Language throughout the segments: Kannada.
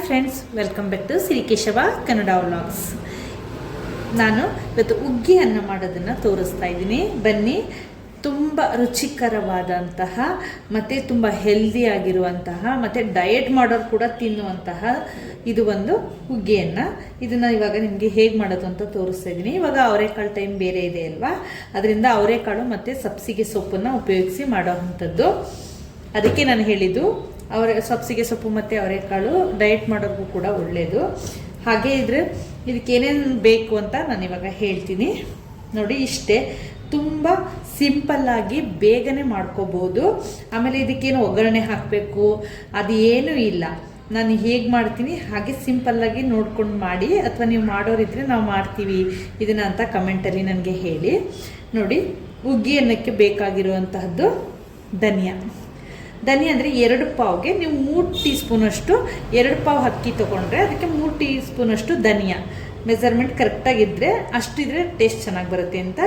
Friends, welcome back to Shrikeshava Kannada vlogs. ನಾನು ಇವತ್ತು ಹುಗ್ಗಿ ಅನ್ನ ಮಾಡೋದನ್ನು ತೋರಿಸ್ತಾ ಇದ್ದೀನಿ. ಬನ್ನಿ, ತುಂಬ ರುಚಿಕರವಾದಂತಹ ಮತ್ತು ತುಂಬ ಹೆಲ್ದಿಯಾಗಿರುವಂತಹ ಮತ್ತು ಡಯಟ್ ಮಾಡೋರು ಕೂಡ ತಿನ್ನುವಂತಹ ಇದು ಒಂದು ಹುಗ್ಗಿಯನ್ನು. ಇದನ್ನು ಇವಾಗ ನಿಮಗೆ ಹೇಗೆ ಮಾಡೋದು ಅಂತ ತೋರಿಸ್ತಾ ಇದ್ದೀನಿ. ಇವಾಗ ಅವರೆಕಾಳು ಟೈಮ್ ಬೇರೆ ಇದೆ ಅಲ್ವಾ, ಅದರಿಂದ ಅವರೆಕಾಳು ಮತ್ತು ಸಬ್ಸಿಗೆ ಸೊಪ್ಪನ್ನು ಉಪಯೋಗಿಸಿ ಮಾಡೋವಂಥದ್ದು. ಅದಕ್ಕೆ ನಾನು ಹೇಳಿದ್ದು ಸಬ್ಸಿಗೆ ಸೊಪ್ಪು ಮತ್ತು ಅವರೆಕಾಳು ಡಯಟ್ ಮಾಡೋರಿಗೂ ಕೂಡ ಒಳ್ಳೆಯದು. ಹಾಗೆ ಇದ್ರೆ ಇದಕ್ಕೇನೇನು ಬೇಕು ಅಂತ ನಾನು ಇವಾಗ ಹೇಳ್ತೀನಿ ನೋಡಿ. ಇಷ್ಟೇ, ತುಂಬ ಸಿಂಪಲ್ಲಾಗಿ ಬೇಗನೆ ಮಾಡ್ಕೋಬೋದು. ಆಮೇಲೆ ಇದಕ್ಕೇನು ಒಗ್ಗರಣೆ ಹಾಕಬೇಕು ಅದು ಏನೂ ಇಲ್ಲ. ನಾನು ಹೇಗೆ ಮಾಡ್ತೀನಿ ಹಾಗೆ ಸಿಂಪಲ್ಲಾಗಿ ನೋಡ್ಕೊಂಡು ಮಾಡಿ, ಅಥವಾ ನೀವು ಮಾಡೋರಿದ್ರೆ ನಾವು ಮಾಡ್ತೀವಿ ಇದನ್ನು ಅಂತ ಕಮೆಂಟಲ್ಲಿ ನನಗೆ ಹೇಳಿ. ನೋಡಿ, ಹುಗ್ಗಿ ಅನ್ನಕ್ಕೆ ಬೇಕಾಗಿರುವಂತಹದ್ದು ಧನಿಯಾ ಅಂದರೆ 2 ಪಾವ್ಗೆ ನೀವು 3 ಟೀ ಸ್ಪೂನಷ್ಟು 2 ಪಾವ್ ಅಕ್ಕಿ ತೊಗೊಂಡ್ರೆ ಅದಕ್ಕೆ 3 ಟೀ ಸ್ಪೂನಷ್ಟು ಧನಿಯಾ ಮೆಜರ್ಮೆಂಟ್ ಕರೆಕ್ಟಾಗಿದ್ದರೆ ಅಷ್ಟಿದ್ರೆ ಟೇಸ್ಟ್ ಚೆನ್ನಾಗಿ ಬರುತ್ತೆ ಅಂತ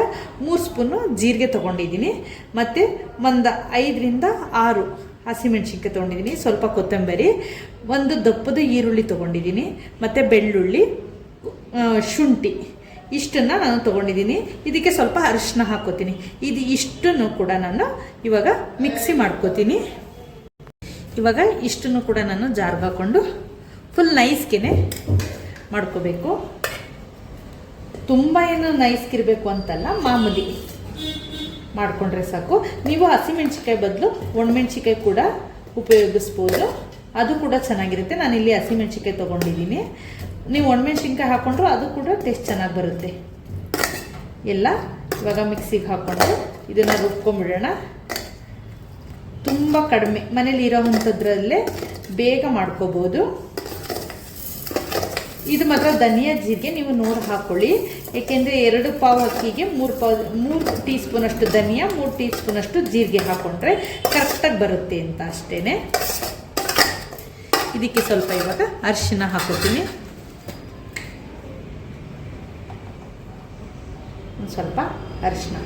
3 ಸ್ಪೂನು ಜೀರಿಗೆ ತೊಗೊಂಡಿದ್ದೀನಿ. ಮತ್ತು ಒಂದು 5ರಿಂದ 6 ಹಸಿಮೆಣ್ಸಿನ್ಕಾಯಿ ತೊಗೊಂಡಿದ್ದೀನಿ, ಸ್ವಲ್ಪ ಕೊತ್ತಂಬರಿ, ಒಂದು ದಪ್ಪದ ಈರುಳ್ಳಿ ತೊಗೊಂಡಿದ್ದೀನಿ, ಮತ್ತು ಬೆಳ್ಳುಳ್ಳಿ, ಶುಂಠಿ, ಇಷ್ಟನ್ನು ನಾನು ತೊಗೊಂಡಿದ್ದೀನಿ. ಇದಕ್ಕೆ ಸ್ವಲ್ಪ ಅರಿಶಿನ ಹಾಕೋತೀನಿ. ಇಷ್ಟನ್ನು ಕೂಡ ನಾನು ಇವಾಗ ಮಿಕ್ಸಿ ಮಾಡ್ಕೋತೀನಿ. ಇವಾಗ ಇಷ್ಟನ್ನು ಕೂಡ ನಾನು ಜಾರ್ಗೆ ಹಾಕ್ಕೊಂಡು ಫುಲ್ ನೈಸ್ಗೆ ಮಾಡ್ಕೋಬೇಕು. ತುಂಬ ಏನು ನೈಸ್ಗಿರಬೇಕು ಅಂತಲ್ಲ, ಮಾಮೂಲಿ ಮಾಡಿಕೊಂಡ್ರೆ ಸಾಕು. ನೀವು ಹಸಿಮೆಣ್ಸಿಕಾಯಿ ಬದಲು ಒಣಮೆಣ್ಸಿಕಾಯಿ ಕೂಡ ಉಪಯೋಗಿಸ್ಬೋದು, ಅದು ಕೂಡ ಚೆನ್ನಾಗಿರುತ್ತೆ. ನಾನಿಲ್ಲಿ ಹಸಿಮೆಣ್ಸಿಕಾಯಿ ತೊಗೊಂಡಿದ್ದೀನಿ. ನೀವು ಒಣಮೆಣ್ಸಿನ್ಕಾಯಿ ಹಾಕ್ಕೊಂಡ್ರು ಅದು ಕೂಡ ಟೇಸ್ಟ್ ಚೆನ್ನಾಗಿ ಬರುತ್ತೆ. ಎಲ್ಲ ಇವಾಗ ಮಿಕ್ಸಿಗೆ ಹಾಕ್ಕೊಂಡು ಇದನ್ನು ರುಬ್ಕೊಂಡ್ಬಿಡೋಣ. ತುಂಬ ಕಡಿಮೆ ಮನೇಲಿ ಇರೋವಂಥದ್ರಲ್ಲೇ ಬೇಗ ಮಾಡ್ಕೋಬೋದು. ಇದು ಮಾತ್ರ ಧನಿಯಾ ಜೀರಿಗೆ ನೀವು ನೋಡಿ ಹಾಕ್ಕೊಳ್ಳಿ, ಏಕೆಂದರೆ 2 ಪಾವ್ ಅಕ್ಕಿಗೆ 3 ಟೀ ಸ್ಪೂನಷ್ಟು ಧನಿಯಾ, 3 ಟೀ ಸ್ಪೂನಷ್ಟು ಜೀರಿಗೆ ಹಾಕ್ಕೊಂಡ್ರೆ ಕರೆಕ್ಟಾಗಿ ಬರುತ್ತೆ ಅಂತ ಅಷ್ಟೇ. ಇದಕ್ಕೆ ಸ್ವಲ್ಪ ಇವಾಗ ಅರಿಶಿನ ಹಾಕೋತೀನಿ. ಸ್ವಲ್ಪ ಅರಿಶಿನ,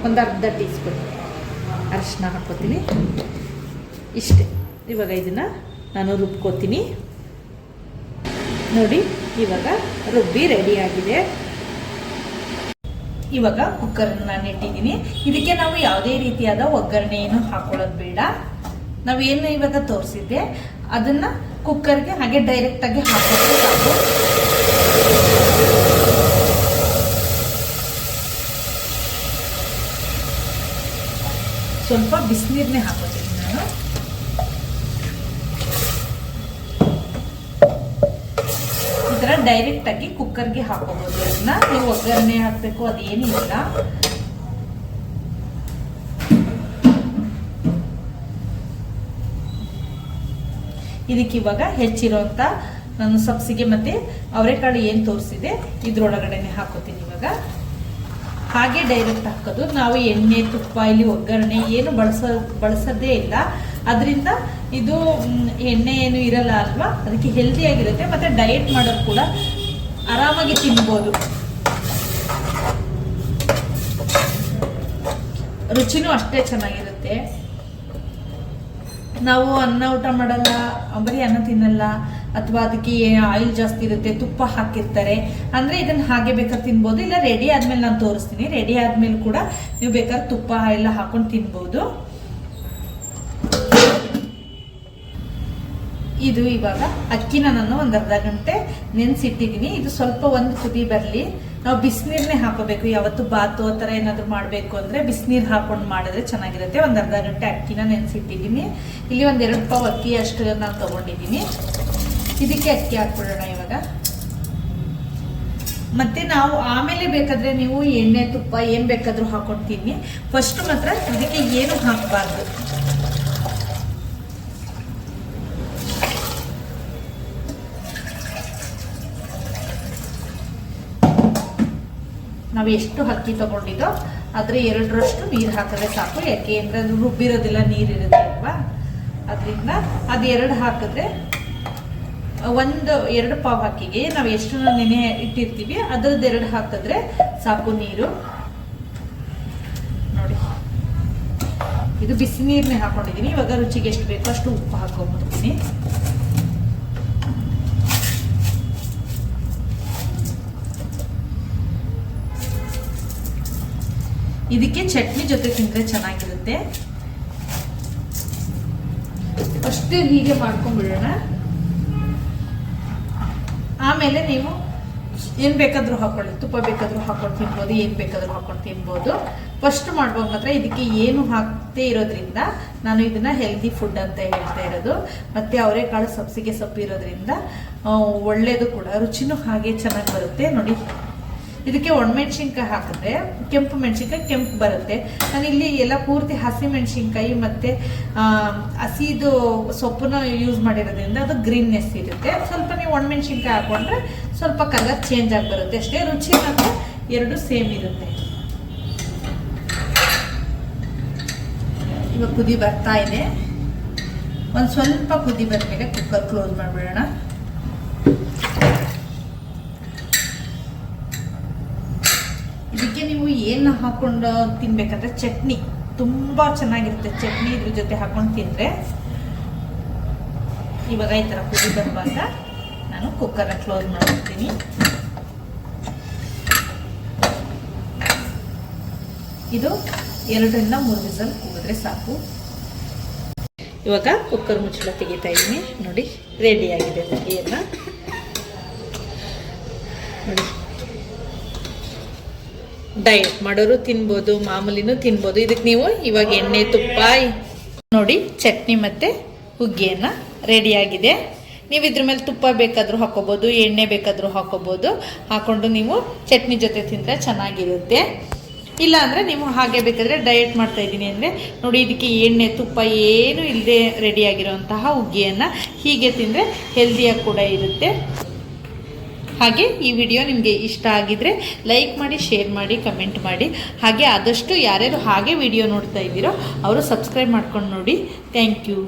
ಒಂದು ಅರ್ಧ ಟೀ ಸ್ಪೂನ್ ಅರಿಶಿನ ಹಾಕೋತೀನಿ. ಇಷ್ಟೇ. ಇವಾಗ ಇದನ್ನು ನಾನು ರುಬ್ಕೋತೀನಿ. ನೋಡಿ, ಇವಾಗ ರುಬ್ಬಿ ರೆಡಿಯಾಗಿದೆ. ಇವಾಗ ಕುಕ್ಕರ್ನ ನಾನು ಇಟ್ಟಿದ್ದೀನಿ. ಇದಕ್ಕೆ ನಾವು ಯಾವುದೇ ರೀತಿಯಾದ ಒಗ್ಗರಣೆಯನ್ನು ಹಾಕೊಳ್ಳೋದು ಬೇಡ. ನಾವೇನು ಇವಾಗ ತೋರಿಸಿದ್ದೆ ಅದನ್ನು ಕುಕ್ಕರ್ಗೆ ಹಾಗೆ ಡೈರೆಕ್ಟಾಗಿ ಹಾಕೋದು ಸಾಕು. ಸ್ವಲ್ಪ ಬಿಸಿನೀರನ್ನೇ ಹಾಕೋತೀನಿ ನಾನು. ಈ ಥರ ಡೈರೆಕ್ಟಾಗಿ ಕುಕ್ಕರ್ಗೆ ಹಾಕೋಬೋದು. ಅದನ್ನ ನೀವು ಒಗ್ಗರಣೆ ಹಾಕಬೇಕು ಅದೇನಿಲ್ಲ. ಇದಕ್ಕೆ ಇವಾಗ ಹೆಚ್ಚಿರೋಂಥ ನಾನು ಸಬ್ಸಿಗೆ ಮತ್ತು ಅವರೆಕಾಳು ಏನು ತೋರಿಸಿದೆ ಇದ್ರೊಳಗಡೆನೆ ಹಾಕೋತೀನಿ. ಇವಾಗ ಹಾಗೆ ಡೈರೆಕ್ಟ್ ಹಾಕೋದು. ನಾವು ಎಣ್ಣೆ, ತುಪ್ಪ, ಇಲ್ಲಿ ಒಗ್ಗರಣೆ ಏನು ಬಳಸೋದೇ ಇಲ್ಲ. ಅದರಿಂದ ಇದು ಎಣ್ಣೆ ಏನು ಇರಲ್ಲ ಅಲ್ವಾ, ಅದಕ್ಕೆ ಹೆಲ್ದಿಯಾಗಿರುತ್ತೆ. ಮತ್ತು ಡಯಟ್ ಮಾಡೋದು ಕೂಡ ಆರಾಮಾಗಿ ತಿನ್ಬೋದು. ರುಚಿನೂ ಅಷ್ಟೇ ಚೆನ್ನಾಗಿರುತ್ತೆ. ನಾವು ಅನ್ನ ಊಟ ಮಾಡಲ್ಲ, ಬರೀ ಅನ್ನ ತಿನ್ನಲ್ಲ, ಅಥವಾ ಅದಕ್ಕೆ ಆಯಿಲ್ ಜಾಸ್ತಿ ಇರುತ್ತೆ, ತುಪ್ಪ ಹಾಕಿರ್ತಾರೆ ಅಂದರೆ ಇದನ್ನು ಹಾಗೆ ಬೇಕಾದ್ರೆ ತಿನ್ಬೋದು. ಇಲ್ಲ ರೆಡಿ ಆದಮೇಲೆ ನಾನು ತೋರಿಸ್ತೀನಿ. ರೆಡಿ ಆದಮೇಲೆ ಕೂಡ ನೀವು ಬೇಕಾದ್ರೆ ತುಪ್ಪ ಎಲ್ಲ ಹಾಕೊಂಡು ತಿನ್ಬೋದು. ಇದು ಇವಾಗ ಅಕ್ಕಿನ ನಾನು ಒಂದು ಅರ್ಧ ಗಂಟೆ ನೆನೆಸಿಟ್ಟಿದ್ದೀನಿ. ಇದು ಸ್ವಲ್ಪ ಒಂದು ಕುದಿ ಬರಲಿ. ನಾವು ಬಿಸಿನೀರನ್ನೇ ಹಾಕೋಬೇಕು. ಯಾವತ್ತು ಬಾತು ಆ ಥರ ಏನಾದರೂ ಮಾಡಬೇಕು ಅಂದರೆ ಬಿಸಿನೀರು ಹಾಕೊಂಡು ಮಾಡಿದ್ರೆ ಚೆನ್ನಾಗಿರುತ್ತೆ. ಒಂದು ಅರ್ಧ ಗಂಟೆ ಅಕ್ಕಿನ ನೆನೆಸಿಟ್ಟಿದ್ದೀನಿ. ಇಲ್ಲಿ ಒಂದು 2 ಪಾವ್ ಅಕ್ಕಿ ಅಷ್ಟು ನಾನು ತೊಗೊಂಡಿದ್ದೀನಿ. ಇದಕ್ಕೆ ಅಕ್ಕಿ ಹಾಕ್ಬಿಡೋಣ ಇವಾಗ. ಮತ್ತೆ ನಾವು ಆಮೇಲೆ ಬೇಕಾದರೆ ನೀವು ಎಣ್ಣೆ, ತುಪ್ಪ ಏನು ಬೇಕಾದರೂ ಹಾಕೊಂಡು ತಿನ್ನಿ. ಫಸ್ಟ್ ಮಾತ್ರ ಇದಕ್ಕೆ ಏನು ಹಾಕಬಾರ್ದು. ನಾವು ಎಷ್ಟು ಅಕ್ಕಿ ತಗೊಂಡಿದ್ದೋ ಅದ್ರ 2ರಷ್ಟು ನೀರು ಹಾಕಿದ್ರೆ ಸಾಕು. ಯಾಕೆ ಅಂದರೆ ಅದು ರುಬ್ಬಿರೋದಿಲ್ಲ, ನೀರಿರುತ್ತೆ ಅಲ್ವಾ, ಅದರಿಂದ ಅದು 2 ಹಾಕಿದ್ರೆ 2 ಪಾವ್ ಅಕ್ಕಿಗೆ ನಾವು ಎಷ್ಟು ನೆನೆ ಇಟ್ಟಿರ್ತೀವಿ ಅದ್ರದ್ದು 2 ಹಾಕಿದ್ರೆ ಸಾಕು ನೀರು. ನೋಡಿ, ಇದು ಬಿಸಿ ನೀರನ್ನೇ ಹಾಕೊಂಡಿದ್ದೀನಿ. ಇವಾಗ ರುಚಿಗೆ ಎಷ್ಟು ಬೇಕೋ ಅಷ್ಟು ಉಪ್ಪು ಹಾಕೊಂಡ್ಬಿಡ್ತೀನಿ. ಇದಕ್ಕೆ ಚಟ್ನಿ ಜೊತೆ ತಿಂದರೆ ಚೆನ್ನಾಗಿರುತ್ತೆ. ಅಷ್ಟೇ ಹೀಗೆ ಮಾಡ್ಕೊಂಡ್ಬಿಡೋಣ. ಆಮೇಲೆ ನೀವು ಏನು ಬೇಕಾದರೂ ಹಾಕೊಳ್ಳಿ, ತುಪ್ಪ ಬೇಕಾದರೂ ಹಾಕೊಂಡು ತಿನ್ಬೋದು, ಏನು ಬೇಕಾದರೂ ಹಾಕೊಂಡು ತಿನ್ಬೋದು. ಫಸ್ಟ್ ಮಾಡುವಾಗ ಮಾತ್ರ ಇದಕ್ಕೆ ಏನು ಹಾಕ್ತೇ ಇರೋದ್ರಿಂದ ನಾನು ಇದನ್ನ ಹೆಲ್ದಿ ಫುಡ್ ಅಂತ ಹೇಳ್ತಾ ಇರೋದು. ಮತ್ತು ಅವರೆಕಾಳು ಸಬ್ಸಿಗೆ ಸೊಪ್ಪು ಇರೋದ್ರಿಂದ ಒಳ್ಳೆಯದು ಕೂಡ, ರುಚಿನೂ ಹಾಗೆ ಚೆನ್ನಾಗಿ ಬರುತ್ತೆ. ನೋಡಿ, ಇದಕ್ಕೆ ಒಣಮೆಣ್ಸಿನ್ಕಾಯಿ ಹಾಕಿದ್ರೆ ಕೆಂಪು ಮೆಣಸಿನ್ಕಾಯಿ ಕೆಂಪು ಬರುತ್ತೆ. ನಾನಿಲ್ಲಿ ಎಲ್ಲ ಪೂರ್ತಿ ಹಸಿ ಮೆಣಸಿನ್ಕಾಯಿ ಮತ್ತು ಹಸಿದು ಸೊಪ್ಪನ್ನ ಯೂಸ್ ಮಾಡಿರೋದ್ರಿಂದ ಅದು ಗ್ರೀನ್ನೆಸ್ ಇರುತ್ತೆ. ಸ್ವಲ್ಪ ನೀವು ಒಣಮೆಣ್ಸಿನ್ಕಾಯಿ ಹಾಕೊಂಡ್ರೆ ಸ್ವಲ್ಪ ಕಲರ್ ಚೇಂಜ್ ಆಗಿ ಬರುತ್ತೆ ಅಷ್ಟೇ. ರುಚಿ ಮತ್ತು ಎರಡು ಸೇಮ್ ಇರುತ್ತೆ. ಇವಾಗ ಕುದಿ ಬರ್ತಾ ಇದೆ. ಒಂದು ಸ್ವಲ್ಪ ಕುದಿ ಬಂದಮೇಲೆ ಕುಕ್ಕರ್ ಕ್ಲೋಸ್ ಮಾಡಿಬಿಡೋಣ. ಇದಕ್ಕೆ ನೀವು ಏನು ಹಾಕೊಂಡು ತಿನ್ಬೇಕಂದ್ರೆ ಚಟ್ನಿ ತುಂಬ ಚೆನ್ನಾಗಿರುತ್ತೆ. ಚಟ್ನಿ ಇದ್ರ ಜೊತೆ ಹಾಕೊಂಡು ತಿಂದರೆ. ಇವಾಗ ಈ ಥರ ಕುದಿ ಬರುವಾಗ ನಾನು ಕುಕ್ಕರ್ನ ಕ್ಲೋಸ್ ಮಾಡ್ತೀನಿ. ಇದು 2-3 ವಿಸಲ್ ಕೂಗಿದ್ರೆ ಸಾಕು. ಇವಾಗ ಕುಕ್ಕರ್ ಮುಚ್ಚಳ ತೆಗಿತಾ ಇದ್ದೀನಿ. ನೋಡಿ, ರೆಡಿಯಾಗಿದೆ ಎಲ್ಲ. ನೋಡಿ, ಡಯಟ್ ಮಾಡೋರು ತಿನ್ಬೋದು, ಮಾಮೂಲಿನೂ ತಿನ್ಬೋದು. ಇದಕ್ಕೆ ನೀವು ಇವಾಗ ಎಣ್ಣೆ ತುಪ್ಪ ನೋಡಿ, ಚಟ್ನಿ ಮತ್ತು ಹುಗ್ಗಿಯನ್ನು ರೆಡಿಯಾಗಿದೆ. ನೀವು ಇದ್ರ ಮೇಲೆ ತುಪ್ಪ ಬೇಕಾದರೂ ಹಾಕೋಬೋದು, ಎಣ್ಣೆ ಬೇಕಾದರೂ ಹಾಕೋಬೋದು. ಹಾಕ್ಕೊಂಡು ನೀವು ಚಟ್ನಿ ಜೊತೆ ತಿಂದರೆ ಚೆನ್ನಾಗಿರುತ್ತೆ. ಇಲ್ಲ ಅಂದರೆ ನೀವು ಹಾಗೆ ಬೇಕಾದರೆ ಡಯಟ್ ಮಾಡ್ತಾ ಇದ್ದೀನಿ ಅಂದರೆ ನೋಡಿ, ಇದಕ್ಕೆ ಎಣ್ಣೆ ತುಪ್ಪ ಏನೂ ಇಲ್ಲದೆ ರೆಡಿಯಾಗಿರೋಂತಹ ಹುಗ್ಗಿಯನ್ನು ಹೀಗೆ ತಿಂದರೆ ಹೆಲ್ದಿಯಾಗಿ ಕೂಡ ಇರುತ್ತೆ. ಹಾಗೆ ಈ ವಿಡಿಯೋ ನಿಮಗೆ ಇಷ್ಟ ಆಗಿದ್ರೆ ಲೈಕ್ ಮಾಡಿ, ಶೇರ್ ಮಾಡಿ, ಕಮೆಂಟ್ ಮಾಡಿ. ಹಾಗೆ ಆದಷ್ಟು ಯಾರ್ಯಾರು ಹಾಗೆ ವಿಡಿಯೋ ನೋಡ್ತಾ ಇದ್ದೀರೋ ಅವರು ಸಬ್ಸ್ಕ್ರೈಬ್ ಮಾಡ್ಕೊಂಡು ನೋಡಿ. Thank you.